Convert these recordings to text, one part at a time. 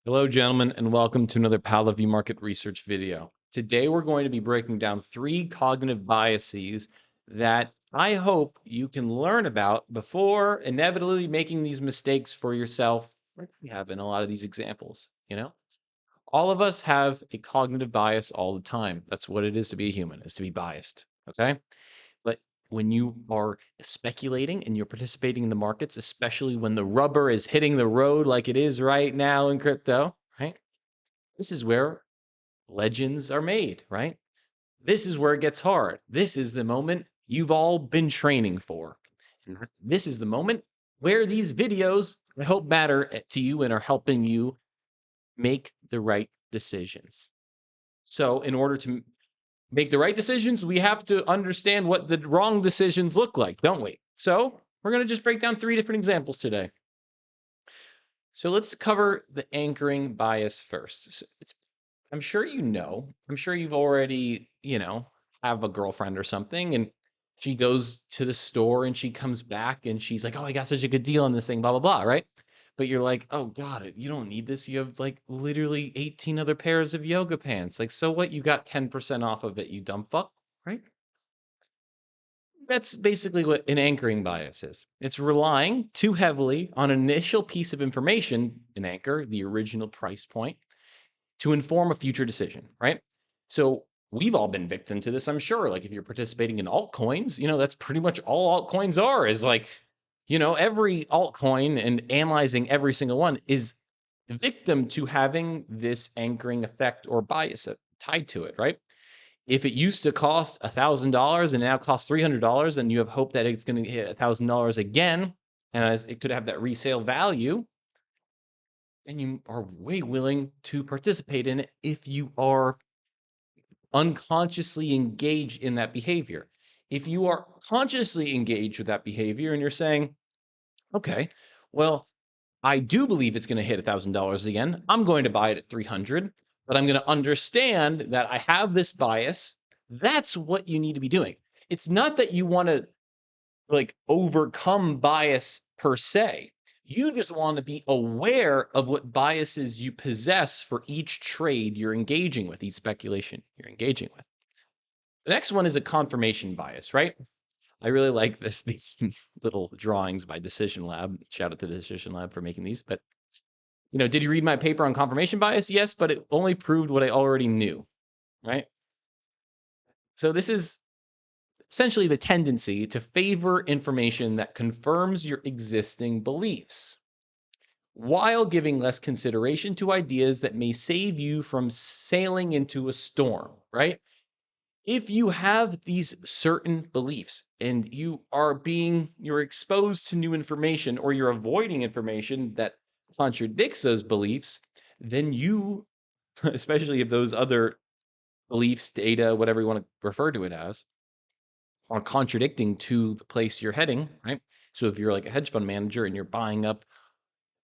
Hello, gentlemen, and welcome to another Palaview Market Research video. Today, we're going to be breaking down 3 cognitive biases that I hope you can learn about before inevitably making these mistakes for yourself, like we have in a lot of these examples. All of us have a cognitive bias all the time. That's what it is to be a human, is to be biased, okay? But when you are speculating and you're participating in the markets, especially when the rubber is hitting the road like it is right now in crypto, right? This is where legends are made, right? This is where it gets hard. This is the moment you've all been training for. And this is the moment where these videos, I hope, matter to you and are helping you make the right decisions. So, in order to make the right decisions, we have to understand what the wrong decisions look like, don't we? So, we're going to just break down 3 different examples today. So, let's cover the anchoring bias first. I'm sure I'm sure you've already, have a girlfriend or something, and she goes to the store and she comes back and she's like, "Oh, I got such a good deal on this thing, blah, blah, blah," right? But you're like, "Oh, God, you don't need this. You have like literally 18 other pairs of yoga pants. Like, so what? You got 10% off of it, you dumb fuck," right? That's basically what an anchoring bias is. It's relying too heavily on an initial piece of information, an anchor, the original price point, to inform a future decision, right? So we've all been victim to this, I'm sure. Like if you're participating in altcoins, that's pretty much all altcoins are is like, every altcoin and analyzing every single one is victim to having this anchoring effect or bias tied to it, right? If it used to cost $1,000 and now costs $300, and you have hope that it's going to hit $1,000 again, and as it could have that resale value, and you are way willing to participate in it if you are unconsciously engaged in that behavior. If you are consciously engaged with that behavior and you're saying, okay, well, I do believe it's going to hit $1,000 again. I'm going to buy it at 300, but I'm going to understand that I have this bias. That's what you need to be doing. It's not that you want to like overcome bias per se. You just want to be aware of what biases you possess for each trade you're engaging with, each speculation you're engaging with. The next one is a confirmation bias, right? I really like these little drawings by Decision Lab. Shout out to Decision Lab for making these. But did you read my paper on confirmation bias? Yes, but it only proved what I already knew, right? So this is essentially the tendency to favor information that confirms your existing beliefs, while giving less consideration to ideas that may save you from sailing into a storm, right? If you have these certain beliefs and you're exposed to new information or you're avoiding information that contradicts those beliefs, then you, especially if those other beliefs, data, whatever you want to refer to it as, are contradicting to the place you're heading, right? So if you're like a hedge fund manager and you're buying up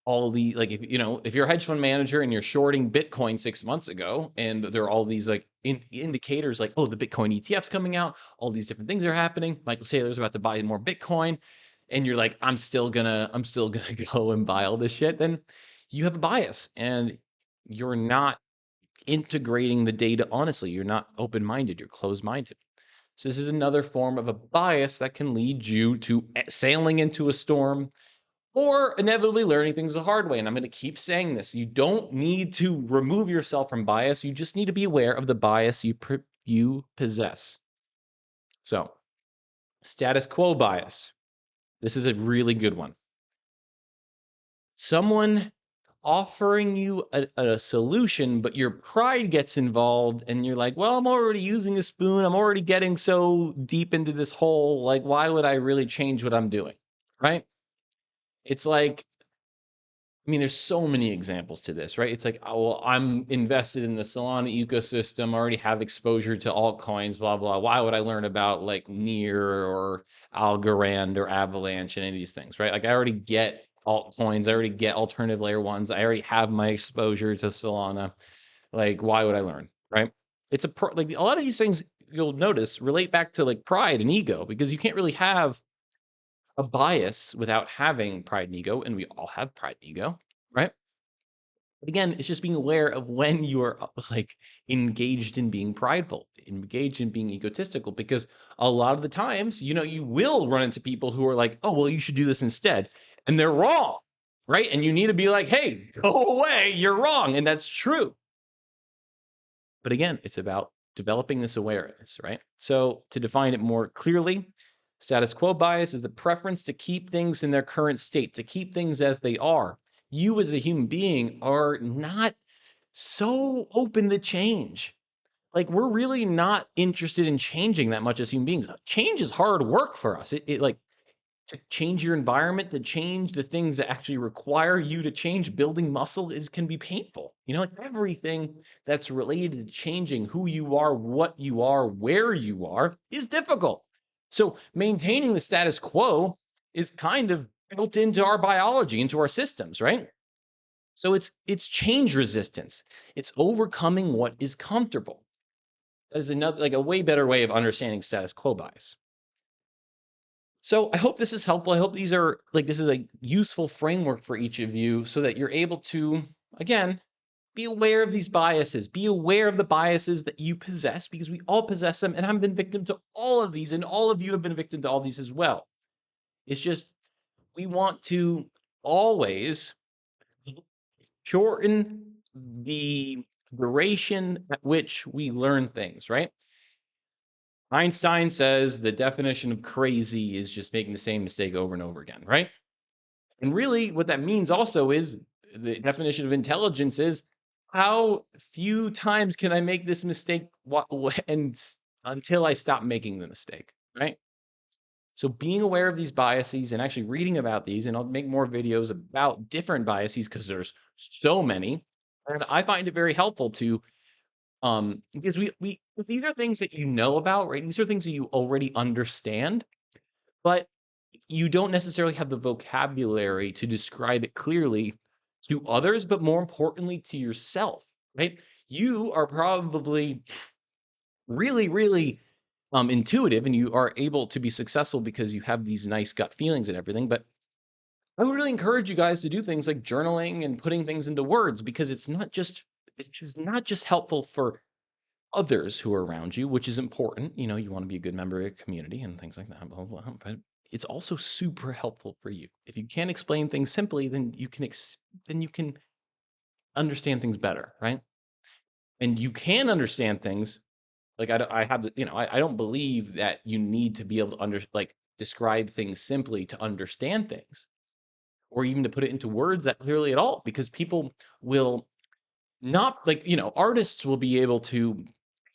all the like if you're a hedge fund manager and you're shorting Bitcoin 6 months ago, and there are all these like indicators like, oh, the Bitcoin ETF's coming out, all these different things are happening. Michael Saylor's about to buy more Bitcoin, and you're like, I'm still gonna go and buy all this shit. Then you have a bias, and you're not integrating the data honestly. You're not open minded. You're closed minded. So this is another form of a bias that can lead you to sailing into a storm or inevitably learning things the hard way. And I'm going to keep saying this. You don't need to remove yourself from bias. You just need to be aware of the bias you possess. So, status quo bias. This is a really good one. Someone offering you a solution, but your pride gets involved, and you're like, well, I'm already using a spoon. I'm already getting so deep into this hole. Like, why would I really change what I'm doing? Right? It's like, I mean, there's so many examples to this, right? It's like, oh, well, I'm invested in the Solana ecosystem, I already have exposure to altcoins, blah, blah. Why would I learn about like Near or Algorand or Avalanche and any of these things, right? Like, I already get altcoins, I already get alternative layer ones, I already have my exposure to Solana. Like, why would I learn, right? It's like a lot of these things you'll notice relate back to like pride and ego, because you can't really have a bias without having pride and ego, and we all have pride and ego, right? But again, it's just being aware of when you are like engaged in being prideful, engaged in being egotistical, because a lot of the times, you will run into people who are like, oh, well, you should do this instead. And they're wrong. Right. And you need to be like, hey, go away. You're wrong. And that's true. But again, it's about developing this awareness, right? So, to define it more clearly, status quo bias is the preference to keep things in their current state, to keep things as they are. You, as a human being, are not so open to change. Like, we're really not interested in changing that much as human beings. Change is hard work for us. It like to change your environment, to change the things that actually require you to change, building muscle can be painful. Like everything that's related to changing who you are, what you are, where you are is difficult. So maintaining the status quo is kind of built into our biology, into our systems, right? So it's change resistance. It's overcoming what is comfortable. That is another, like, a way better way of understanding status quo bias. So I hope this is helpful. I hope this is a useful framework for each of you so that you're able to, again, be aware of these biases. Be aware of the biases that you possess, because we all possess them. And I've been victim to all of these, and all of you have been victim to all these as well. It's just we want to always shorten the duration at which we learn things, right? Einstein says the definition of crazy is just making the same mistake over and over again, right? And really, what that means also is the definition of intelligence is how few times can I make this mistake until I stop making the mistake, right? So being aware of these biases and actually reading about these, and I'll make more videos about different biases because there's so many. And I find it very helpful to because because these are things that you know about, right? These are things that you already understand, but you don't necessarily have the vocabulary to describe it clearly to others, but more importantly to yourself, right? You are probably really, really intuitive, and you are able to be successful because you have these nice gut feelings and everything. But I would really encourage you guys to do things like journaling and putting things into words, because it's not just helpful for others who are around you, which is important. You want to be a good member of your community and things like that, blah, blah, blah. But it's also super helpful for you. If you can't explain things simply, then you can understand things better, right? And you can understand things like I have the, I don't believe that you need to be able to describe things simply to understand things, or even to put it into words that clearly at all, because people will not, artists will be able to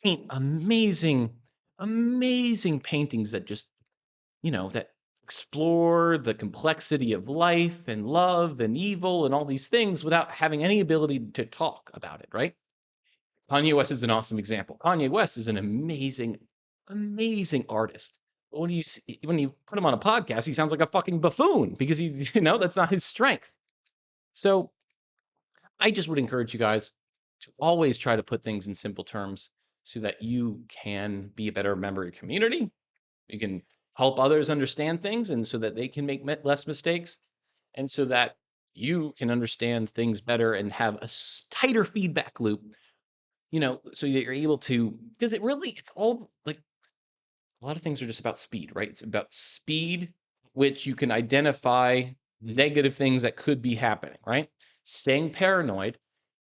paint amazing, amazing paintings that just, that explore the complexity of life and love and evil and all these things without having any ability to talk about it, right? Kanye West is an awesome example. Kanye West is an amazing, amazing artist. But when you put him on a podcast, he sounds like a fucking buffoon, because he's, that's not his strength. So I just would encourage you guys to always try to put things in simple terms so that you can be a better member of your community. You can help others understand things, and so that they can make less mistakes, and so that you can understand things better and have a tighter feedback loop, so that you're able to, because it's all like a lot of things are just about speed, right? It's about speed, which you can identify negative things that could be happening, right? Staying paranoid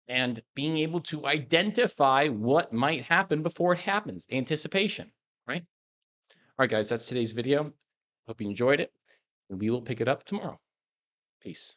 and being able to identify what might happen before it happens. Anticipation, right? All right, guys, that's today's video. Hope you enjoyed it, and we will pick it up tomorrow. Peace.